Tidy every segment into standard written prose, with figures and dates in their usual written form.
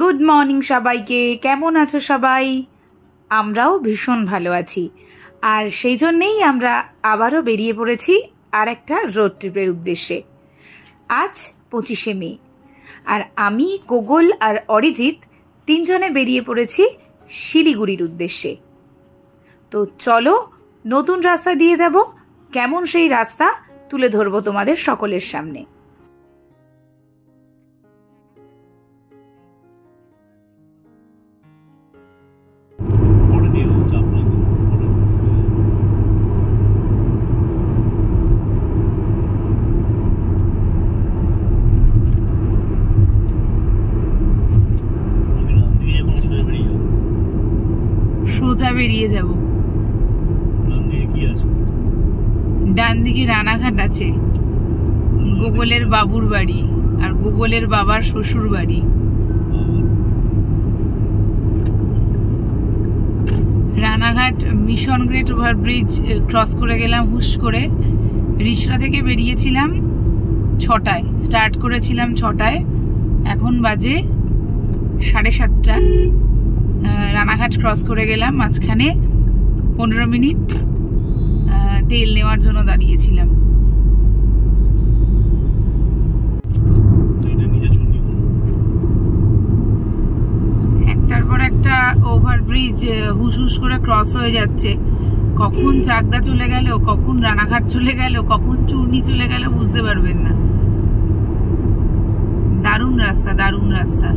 Good morning সবাইকে। কেমন আছো সবাই? আমরাও ভীষণ ভালো আছি, আর সেই জন্যেই আমরা আবারও বেরিয়ে পড়েছি আর একটা রোড ট্রিপের উদ্দেশ্যে। আজ 25শে মে, আর আমি, গোগল আর অরিজিৎ তিনজনে বেরিয়ে পড়েছি শিলিগুড়ির উদ্দেশ্যে। তো চলো নতুন রাস্তা দিয়ে যাব, কেমন সেই রাস্তা তুলে ধরবো তোমাদের সকলের সামনে। সোজা বেরিয়ে যাব। ডান দিকে রানাঘাট আছে, গোগলের বাবুর বাড়ি আর গোগলের বাবার শ্বশুর বাড়ি। Ranaghat mission great overbridge cross করে গেলাম হুশ করে। রিসরা থেকে বেরিয়েছিলাম 6টায়, স্টার্ট করেছিলাম 6টায়, এখন বাজে 7:30। রানাঘাট ক্রস করে গেলাম, মাঝখানে 15 মিনিট তেল নেওয়ার জন্য দাঁড়িয়েছিলাম। একটার পর একটা ওভারব্রিজ হুস হুস করে ক্রস হয়ে যাচ্ছে। কখন চাকদা চলে গেল, কখন রানাঘাট চলে গেল, কখন চূর্ণী চলে গেল বুঝতে পারবেন না। দারুণ রাস্তা, দারুণ রাস্তা।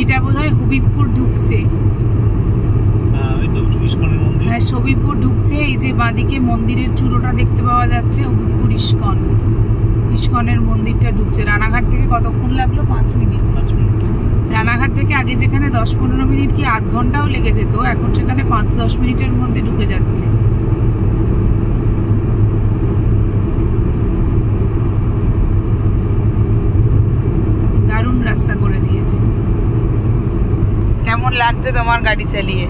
এটা বোধহয় হবিবপুর ঢুকছে। হ্যাঁ, হবিবপুর ঢুকছে। এই যে বাঁদিকে মন্দিরের চূড়োটা দেখতে পাওয়া যাচ্ছে, হবিবপুর ইস্কন, ইস্কনের মন্দিরটা ঢুকছে। রানাঘাট থেকে কতক্ষণ লাগলো? 5 মিনিট। রানাঘাট থেকে আগে যেখানে 10-15 মিনিট কি আধ ঘন্টাও লেগে যেত, এখন সেখানে 5-10 মিনিটের মধ্যে ঢুকে যাচ্ছে। দারুণ রাস্তা করে দিয়েছে। কেমন লাগছে তোমার গাড়ি চালিয়ে?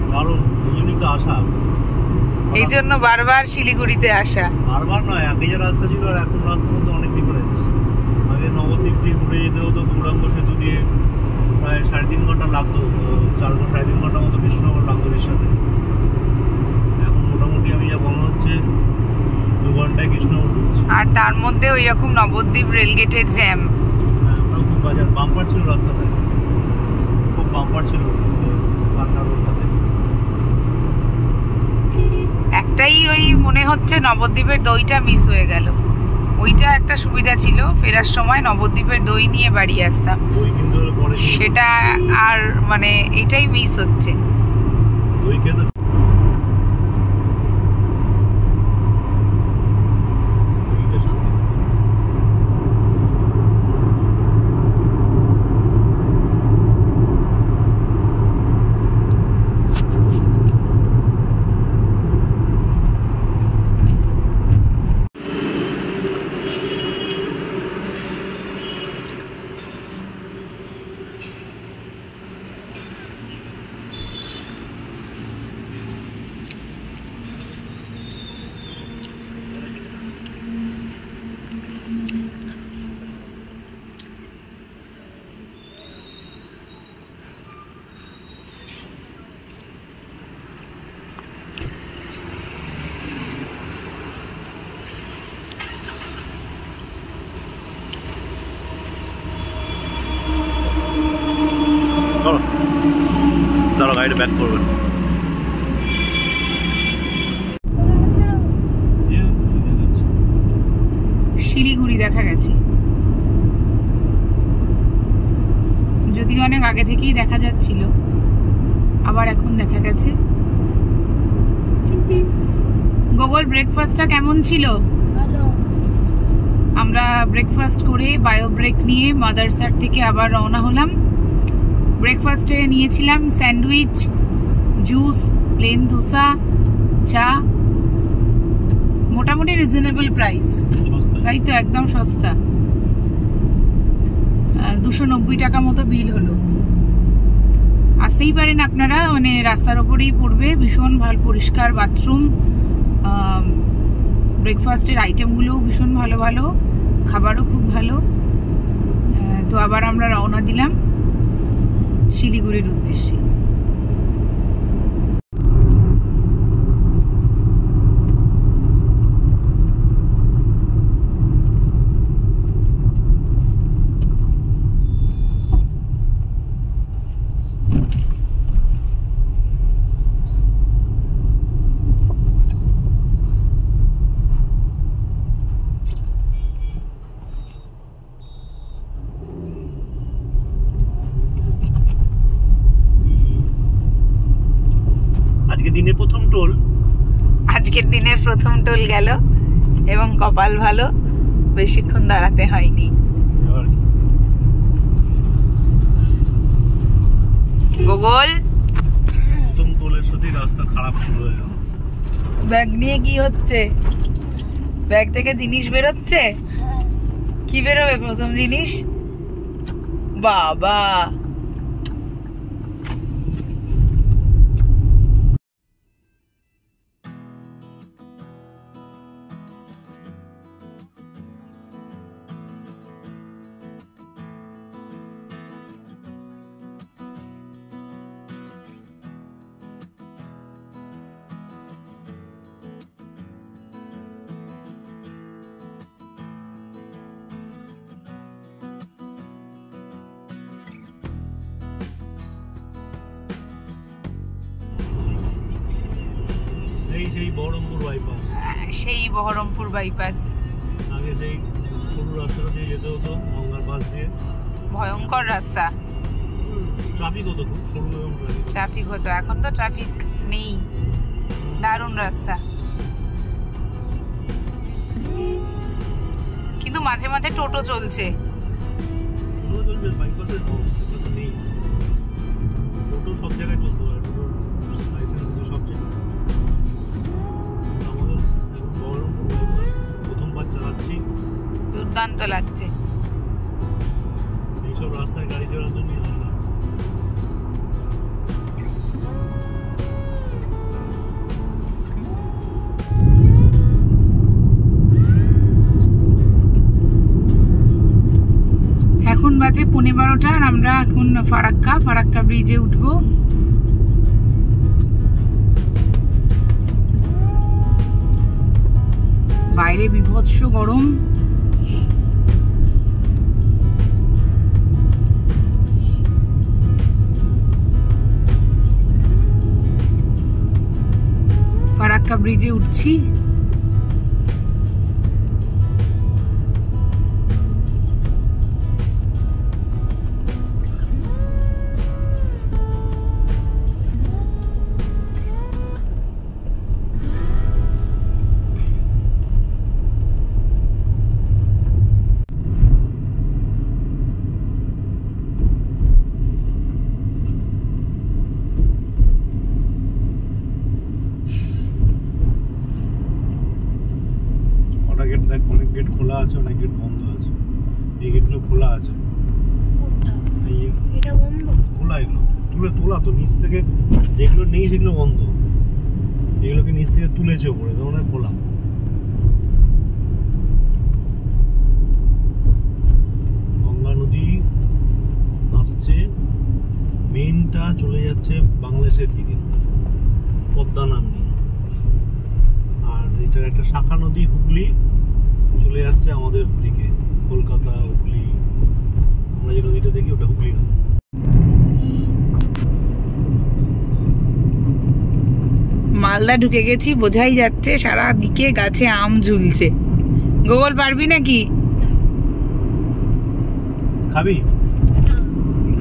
এই জন্য বারবার শিলিগুড়িতে আসা। বারবার নয়, আগে যে রাস্তা ছিল আর এখন রাস্তার মধ্যে অনেক ডিফারেন্স। আগে নবদ্বীপ দিয়ে ঘুরে যেতে হতো, গৌরাঙ্গ সেতু দিয়ে প্রায় 3.5 ঘন্টা লাগতো, 3.5 ঘন্টা মতো কৃষ্ণনগর লাগতো রিক্সাতে। এখন মোটামুটি আমি যা মনে হচ্ছে 2 ঘন্টায় কৃষ্ণনগর ঢুকছে। আর তার মধ্যে ওই রকম নবদ্বীপ রেলগেটের জ্যাম। হ্যাঁ, ওটাও খুব বাজার। বাম্পার ছিল রাস্তাটা, খুব বাম্পার ছিল কান্না রোডটাতে। একটাই ওই মনে হচ্ছে নবদ্বীপের দইটা মিস হয়ে গেল। ওইটা একটা সুবিধা ছিল, ফেরার সময় নবদ্বীপের দই নিয়ে বাড়ি আসতাম। সেটা আর মানে এটাই মিস হচ্ছে। চলো গাড়িটা ব্যাক করবেন। শিলিগুড়ি দেখা গেছে, যদিও অনেক আগে থেকেই দেখা যাচ্ছিল, আবার এখন দেখা গেছে। গোগল ব্রেকফাস্টটা কেমন ছিল? ভালো। আমরা ব্রেকফাস্ট করে বায়ো ব্রেক নিয়ে মাদারসার থেকে আবার রওনা হলাম। ব্রেকফাস্টে নিয়েছিলাম স্যান্ডউইচ, জুস, প্লেন ধোসা, চা। মোটামুটি রিজনেবল প্রাইস, তাই তো একদম সস্তা। 290 টাকা মতো বিল হলো। আসতেই পারেন আপনারা, মানে রাস্তার ওপরেই পড়বে, ভীষণ ভালো, পরিষ্কার বাথরুম, ব্রেকফাস্টের আইটেমগুলোও ভীষণ ভালো ভালো, খাবারও খুব ভালো। তো আবার আমরা রওনা দিলাম শিলিগুড়ির উদ্দেশ্যে। আজকের দিনের প্রথম টোল গেল এবং কপাল ভালো, বেশিক্ষণ দাঁড়াতে হয়নি। গোগল প্রথম টোলের সাথে রাস্তা খারাপ শুরু হয়ে গেল। ব্যাগ নিয়ে কি হচ্ছে? ব্যাগ থেকে জিনিস বেরোচ্ছে? কি বেরোবে প্রথম জিনিস? বাবা, সেই বহরমপুর বাইপাস, সেই বহরমপুর বাইপাস। আগে সেই সরু রাস্তা দিয়ে যেতে হতো, গঙ্গার পাশ দিয়ে। ভয়ঙ্কর রাস্তা, ট্রাফিক হতো, খুব সরু এবং ট্রাফিক হতো। এখন তো ট্রাফিক নেই, দারুণ রাস্তা। কিন্তু মাঝে মাঝে টোটো চলছে। বাইপাসে নেই, টোটো সব জায়গায় চলতে পারে, টোটোর লাইসেন্স সব জায়গায়। আমাদের বহরমপুর বাইপাস প্রথমবার চালাচ্ছি, দুর্দান্ত লাগছে। এইসব রাস্তায় গাড়ি চালানোর জন্য আলাদা। এখন বাজে 12:15 আর আমরা এখন ফারাক্কা ব্রিজে উঠবো। বাইরে বিভৎস গরম। ফারাক্কা ব্রিজে উঠছি। অনেক গেট খোলা আছে, অনেক গেট বন্ধ আছে। এই গেটগুলো খোলা আছে, খোলা। এগুলো তোলা তো নিচ থেকে, যেগুলো নেই সেগুলো বন্ধ, এগুলোকে নিচ থেকে তুলেছে ওপরে, তখন খোলা। গঙ্গা নদী আসছে, মেইনটা চলে যাচ্ছে বাংলাদেশের দিকে পদ্মা নাম নিয়ে, আর এটার একটা শাখা নদী হুগলি চলে যাচ্ছে আমাদের দিকে, কলকাতা, হুগলি। আমরা যে নদীটা দেখি ওটা হুগলি না। মালদা ঢুকে গেছি, বোঝাই যাচ্ছে সারা দিকে গাছে আম ঝুলছে। গোগল পারবি নাকি? খাবি?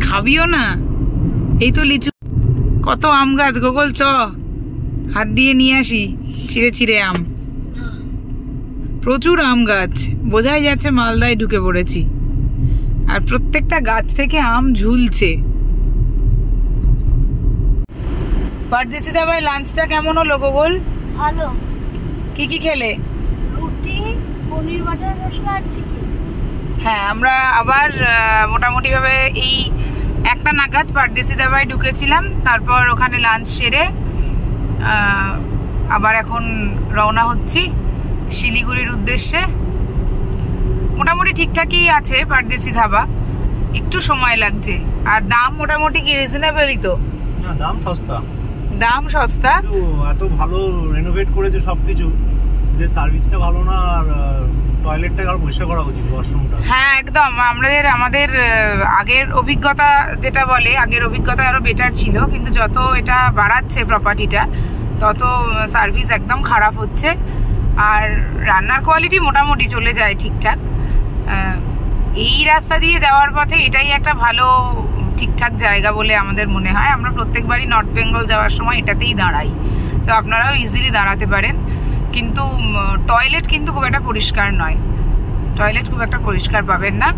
খাবিও না? এই তো লিচু, কত আম গাছ। গোগল চ, হাত দিয়ে নিয়ে আসি ছিঁড়ে ছিঁড়ে আম। প্রচুর আম গাছ, বোঝাই যাচ্ছে মালদায় ঢুকে পড়েছি। আর প্রত্যেকটা গাছ থেকে আম ঝুলছে। পারদেশি দাবাই লাঞ্চটা কেমন হলো গোগল? ভালো। কি কি খেলে? রুটি, পনির বাটার মশলা আর চিকেন। হ্যাঁ, আমরা আবার মোটামুটি ভাবে এই 1টা নাগাদ পারদেশি দাবায় ঢুকেছিলাম। তারপর ওখানে লাঞ্চ সেরে আবার এখন রওনা হচ্ছি শিলিগুড়ির উদ্দেশ্যে। মোটামুটি ঠিকঠাকই আছে পারদেশি ধাবা, একটু সময় লাগছে। আর দাম মোটামুটি কি রিজনেবলই তো? না, দাম সস্তা। দাম সস্তা, এত ভালো রেনোভেট করেছে সবকিছু, যে সার্ভিসটা ভালো না। আর টয়লেটটা আরো পরিষ্কার করা উচিত, ওয়াশরুমটা। হ্যাঁ একদম। আমাদের আগের অভিজ্ঞতা যেটা বলে, আগের অভিজ্ঞতা আরো বেটার ছিল, কিন্তু যত এটা বাড়াচ্ছে প্রপার্টিটা তত সার্ভিস একদম খারাপ হচ্ছে। আর রান্নার কোয়ালিটি মোটামুটি চলে যায় ঠিকঠাক। এই রাস্তা দিয়ে যাওয়ার পথে এটাই একটা ভালো ঠিকঠাক জায়গা বলে আমাদের মনে হয়। আমরা প্রত্যেকবারই নর্থ বেঙ্গল যাওয়ার সময় এটাতেই দাঁড়াই, তো আপনারাও ইজিলি দাঁড়াতে পারেন। কিন্তু টয়লেট কিন্তু খুব একটা পরিষ্কার নয়, টয়লেট খুব একটা পরিষ্কার পাবেন না।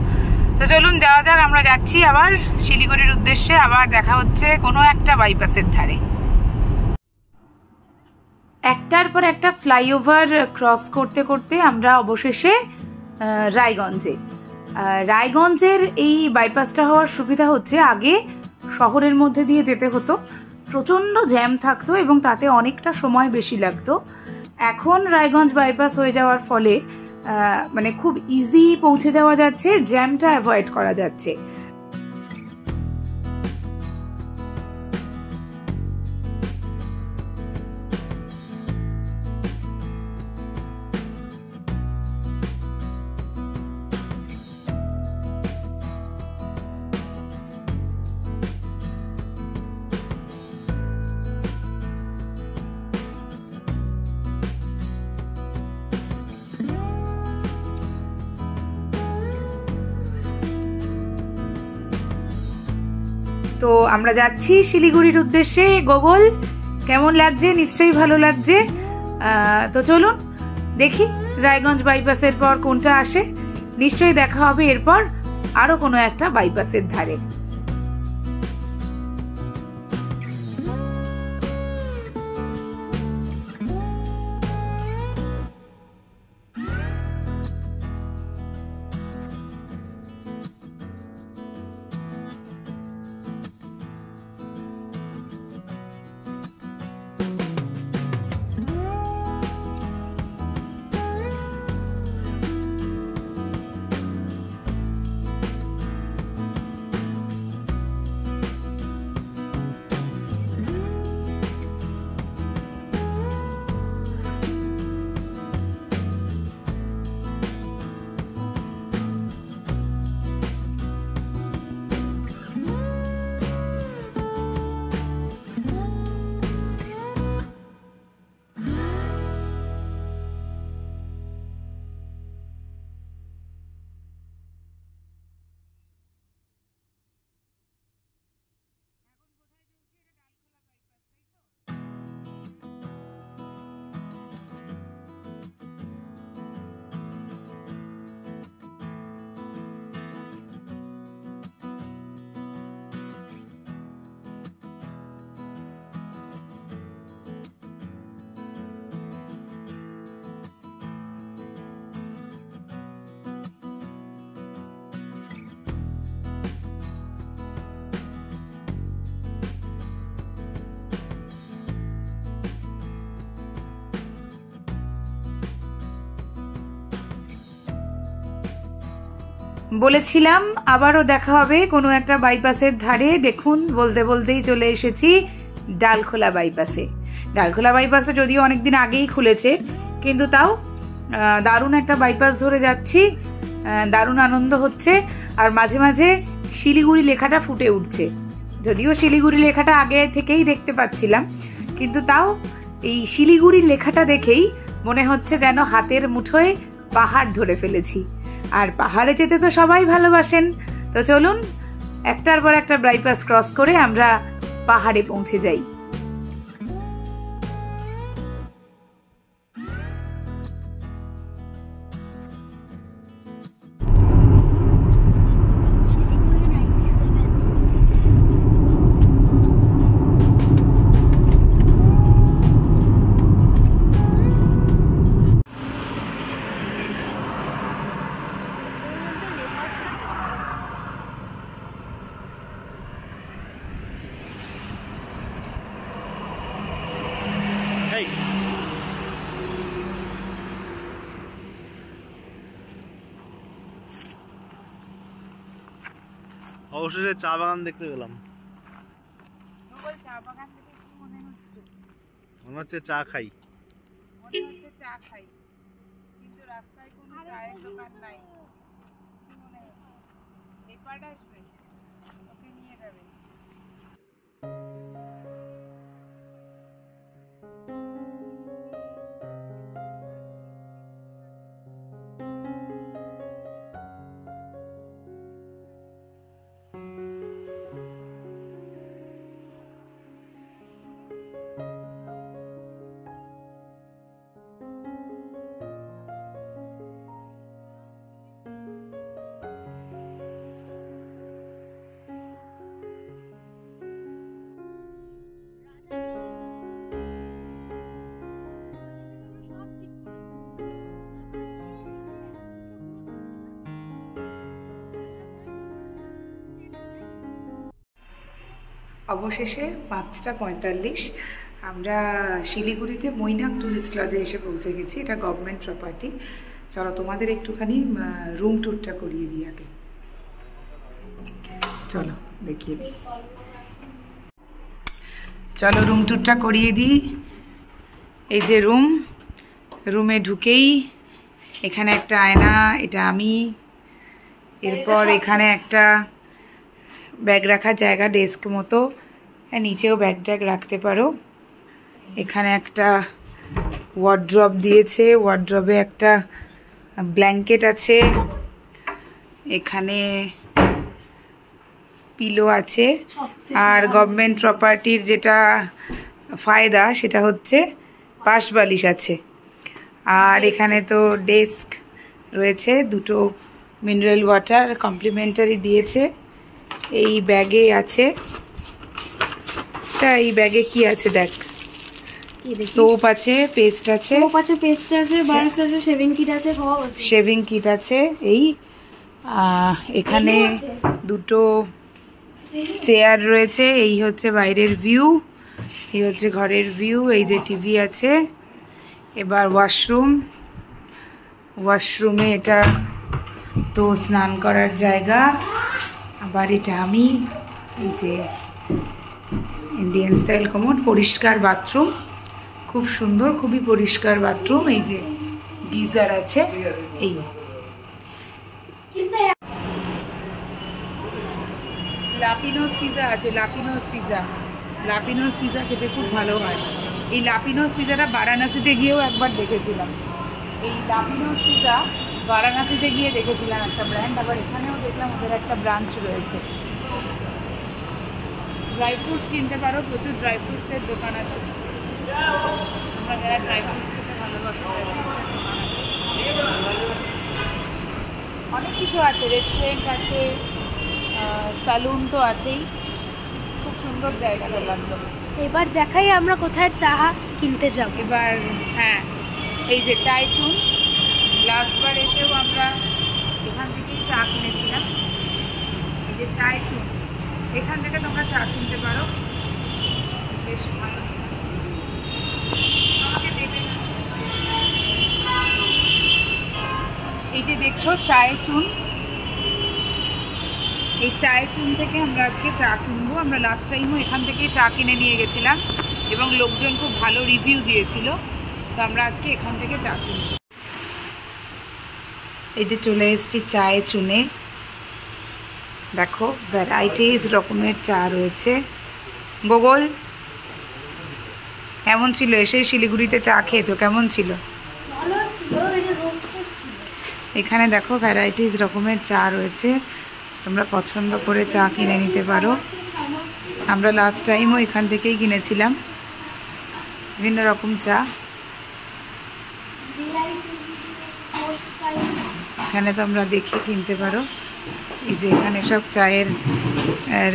তো চলুন যাওয়া যাক, আমরা যাচ্ছি আবার শিলিগুড়ির উদ্দেশ্যে। আবার দেখা হচ্ছে কোনো একটা বাইপাসের ধারে। একটার পর একটা ফ্লাইওভার ক্রস করতে করতে আমরা অবশেষে রায়গঞ্জে। রায়গঞ্জের এই বাইপাসটা হওয়ার সুবিধা হচ্ছে, আগে শহরের মধ্যে দিয়ে যেতে হতো, প্রচণ্ড জ্যাম থাকতো এবং তাতে অনেকটা সময় বেশি লাগতো। এখন রায়গঞ্জ বাইপাস হয়ে যাওয়ার ফলে মানে খুব ইজি পৌঁছে যাওয়া যাচ্ছে, জ্যামটা অ্যাভয়েড করা যাচ্ছে। তো আমরা যাচ্ছি শিলিগুড়ির উদ্দেশ্যে। গোগল কেমন লাগছে? নিশ্চয়ই ভালো লাগছে। তো চলুন দেখি রায়গঞ্জ বাইপাসের পর কোনটা আসে। নিশ্চয়ই দেখা হবে এরপর আরো কোনো একটা বাইপাসের ধারে। বলেছিলাম আবারও দেখা হবে কোনো একটা বাইপাসের ধারে। দেখুন বলতে বলতেই চলে এসেছি ডালখোলা বাইপাসে। ডালখোলা বাইপাসে যদিও অনেকদিন আগেই খুলেছে, কিন্তু তাও দারুণ একটা বাইপাস ধরে যাচ্ছি, দারুণ আনন্দ হচ্ছে। আর মাঝে মাঝে শিলিগুড়ি লেখাটা ফুটে উঠছে, যদিও শিলিগুড়ি লেখাটা আগে থেকেই দেখতে পাচ্ছিলাম, কিন্তু তাও এই শিলিগুড়ি লেখাটা দেখেই মনে হচ্ছে যেন হাতের মুঠোয় পাহাড় ধরে ফেলেছি। আর পাহাড়ে যেতে তো সবাই ভালোবাসেন, তো চলুন একটার পর একটা বাইপাস ক্রস করে আমরা পাহাড়ে পৌঁছে যাই। অবশেষে চা বাগান দেখতে পেলাম। চা বাগান থেকে কি মনে হচ্ছে? মনে হচ্ছে চা খাই। মনে হচ্ছে চা খাই, কিন্তু রাস্তায় কোনো চায়ের দোকান নাই। কি মনে হচ্ছে এই পাটা আসবে, ওকে নিয়ে যাবে। অবশেষে 5:45 আমরা শিলিগুড়িতে মৈনাক ট্যুরিস্ট লজে এসে পৌঁছে গেছি। এটা গভর্নমেন্ট প্রপার্টি। চলো তোমাদের একটুখানি রুম ট্যুরটা করিয়ে দিই আগে। চলো দেখিয়ে দিই, চলো রুম ট্যুরটা করিয়ে দিই। এই যে রুমে ঢুকেই এখানে একটা আয়না, এটা আমি। এরপর এখানে একটা ব্যাগ রাখার জায়গা, ডেস্ক মতো, নিচেও ব্যাগ ট্যাগ রাখতে পারো। এখানে একটা ওয়ার্ড্রপ দিয়েছে, ওয়ার্ড্রপে একটা ব্ল্যাঙ্কেট আছে। এখানে পিলো আছে। আর গভর্নমেন্ট প্রপার্টির যেটা ফায়দা সেটা হচ্ছে পাশ বালিশ আছে। আর এখানে তো ডেস্ক রয়েছে, দুটো মিনারেল ওয়াটার কমপ্লিমেন্টারি দিয়েছে। এই ব্যাগে আছে, এই ব্যাগে কি আছে দেখ, সোপ আছে, পেস্ট আছে, পেস্ট আছে, ব্রাশ আছে, শেভিং কিট আছে, শেভিং কিট আছে। এই এখানে দুটো চেয়ার রয়েছে। এই হচ্ছে বাইরের ভিউ, এই হচ্ছে ঘরের ভিউ। এই যে টিভি আছে। এবার ওয়াশরুমে এটা তো স্নান করার জায়গা। আবার এটা আমি, এই যে ইন্ডিয়ান স্টাইল কমোড, পরিষ্কার বাথরুম, খুব সুন্দর, খুবই পরিষ্কার বাথরুম। এই যে গিজার আছে। এই লাপিনোস পিজা আছে, লাপিনোস পিজা খেতে খুব ভালো হয়। এই লাপিনোস পিজাটা বারাণসীতে গিয়েও একবার দেখেছিলাম। এই লাপিনোস পিজা বারাণসীতে গিয়ে দেখেছিলাম একটা ব্র্যান্ড, আবার এখানেও দেখলাম ওদের একটা ব্রাঞ্চ রয়েছে। ড্রাই ফ্রুটস কিনতে পারো, প্রচুর ড্রাই ফ্রুটসের দোকান আছে। তোমরা যারা ড্রাই ফ্রুটস খেতে ভালোবাসো, অনেক কিছু আছে, রেস্টুরেন্ট আছে, সালুন তো আছেই। খুব সুন্দর জায়গাটা লাগলো। এবার দেখাই আমরা কোথায় চা কিনতে যাব। এবার হ্যাঁ, এই যে চায় চুন, লাস্টবার এসেও আমরা এখান থেকেই চা কিনেছিলাম। এই যে চায় চুন, এখান থেকে তোমরা চা কিনতে পারো, বেশ ভালো। আমাকে দেবে না? এই যে দেখছো চায় চুন, এই চায় চুন থেকে আমরা আজকে চা কিনবো। আমরা লাস্ট টাইমও এখান থেকেই চা কিনে নিয়ে গেছিলাম এবং লোকজন খুব ভালো রিভিউ দিয়েছিল, তো আমরা আজকে এখান থেকে চা কিনবো। এই যে চলে এসেছি চায়ে চুনে। দেখো ভ্যারাইটিস রকমের চা রয়েছে। গোগল কেমন ছিল? এসে শিলিগুড়িতে চা খেয়েছো, কেমন ছিল? এখানে দেখো ভ্যারাইটিস রকমের চা রয়েছে, তোমরা পছন্দ করে চা কিনে নিতে পারো। আমরা লাস্ট টাইমও এখান থেকেই কিনেছিলাম বিভিন্ন রকম চা। এখানে তোমরা দেখে কিনতে পারো। এই যে এখানে সব চায়ের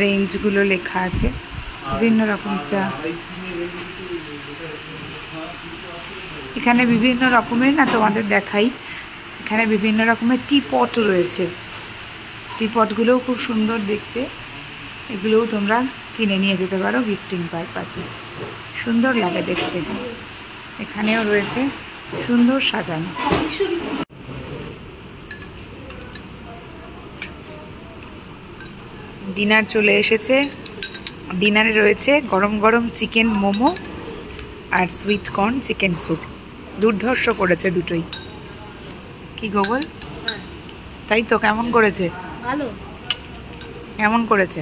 রেঞ্জগুলো লেখা আছে, বিভিন্ন রকম চা। এখানে বিভিন্ন রকমের, না তোমাদের দেখাই, এখানে বিভিন্ন রকমের টি পট রয়েছে। টি পটগুলোও খুব সুন্দর দেখতে, এগুলোও তোমরা কিনে নিয়ে যেতে পারো গিফটিং পারপাস, সুন্দর লাগে দেখতে। এখানেও রয়েছে সুন্দর সাজানো। ডিনার চলে এসেছে। ডিনারে রয়েছে গরম গরম চিকেন মোমো আর সুইট কর্ন চিকেন স্যুপ। দুর্ধর্ষ করেছে দুটোই। কি গোগল? তাই তো, কেমন করেছে? ভালো। কেমন করেছে?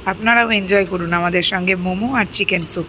আপনারাও এনজয় করুন আমাদের সঙ্গে মোমো আর চিকেন স্যুপ।